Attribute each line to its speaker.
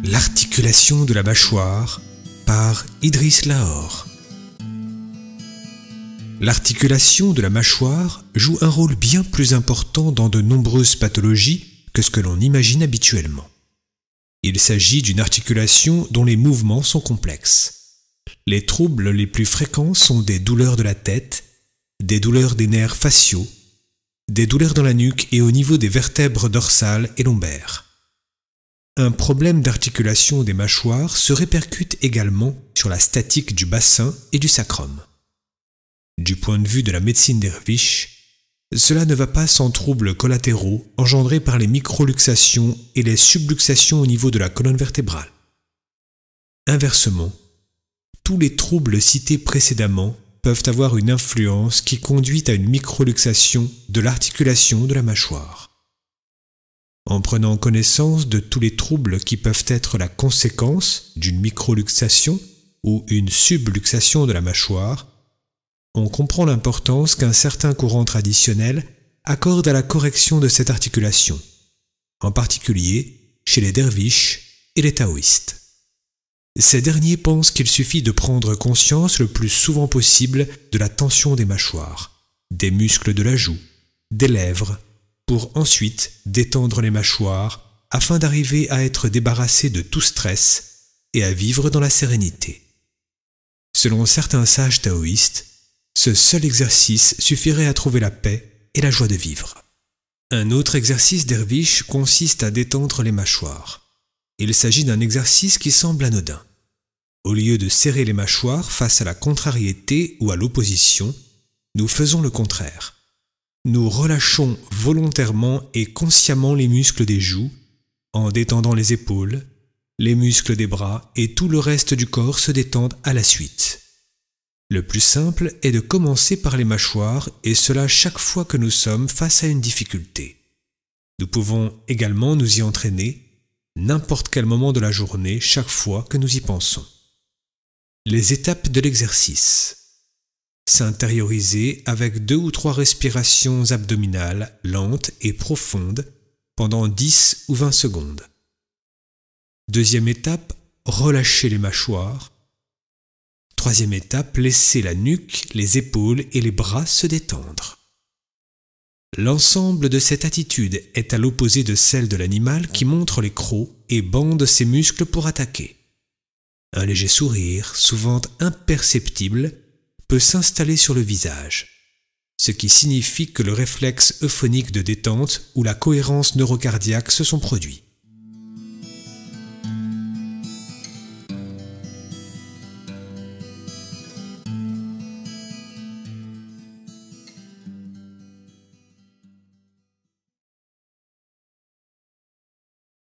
Speaker 1: L'articulation de la mâchoire par Idriss Lahore. L'articulation de la mâchoire joue un rôle bien plus important dans de nombreuses pathologies que ce que l'on imagine habituellement. Il s'agit d'une articulation dont les mouvements sont complexes. Les troubles les plus fréquents sont des douleurs de la tête, des douleurs des nerfs faciaux, des douleurs dans la nuque et au niveau des vertèbres dorsales et lombaires. Un problème d'articulation des mâchoires se répercute également sur la statique du bassin et du sacrum. Du point de vue de la médecine derviche, cela ne va pas sans troubles collatéraux engendrés par les microluxations et les subluxations au niveau de la colonne vertébrale. Inversement, tous les troubles cités précédemment peuvent avoir une influence qui conduit à une microluxation de l'articulation de la mâchoire. En prenant connaissance de tous les troubles qui peuvent être la conséquence d'une microluxation ou une subluxation de la mâchoire, on comprend l'importance qu'un certain courant traditionnel accorde à la correction de cette articulation, en particulier chez les derviches et les taoïstes. Ces derniers pensent qu'il suffit de prendre conscience le plus souvent possible de la tension des mâchoires, des muscles de la joue, des lèvres, pour ensuite détendre les mâchoires afin d'arriver à être débarrassé de tout stress et à vivre dans la sérénité. Selon certains sages taoïstes, ce seul exercice suffirait à trouver la paix et la joie de vivre. Un autre exercice derviche consiste à détendre les mâchoires. Il s'agit d'un exercice qui semble anodin. Au lieu de serrer les mâchoires face à la contrariété ou à l'opposition, nous faisons le contraire. Nous relâchons volontairement et consciemment les muscles des joues, en détendant les épaules, les muscles des bras et tout le reste du corps se détendent à la suite. Le plus simple est de commencer par les mâchoires et cela chaque fois que nous sommes face à une difficulté. Nous pouvons également nous y entraîner n'importe quel moment de la journée chaque fois que nous y pensons. Les étapes de l'exercice. S'intérioriser avec 2 ou 3 respirations abdominales lentes et profondes pendant 10 ou 20 secondes. Deuxième étape, relâcher les mâchoires. Troisième étape, laisser la nuque, les épaules et les bras se détendre. L'ensemble de cette attitude est à l'opposé de celle de l'animal qui montre les crocs et bande ses muscles pour attaquer. Un léger sourire, souvent imperceptible, peut s'installer sur le visage, ce qui signifie que le réflexe euphonique de détente ou la cohérence neurocardiaque se sont produits.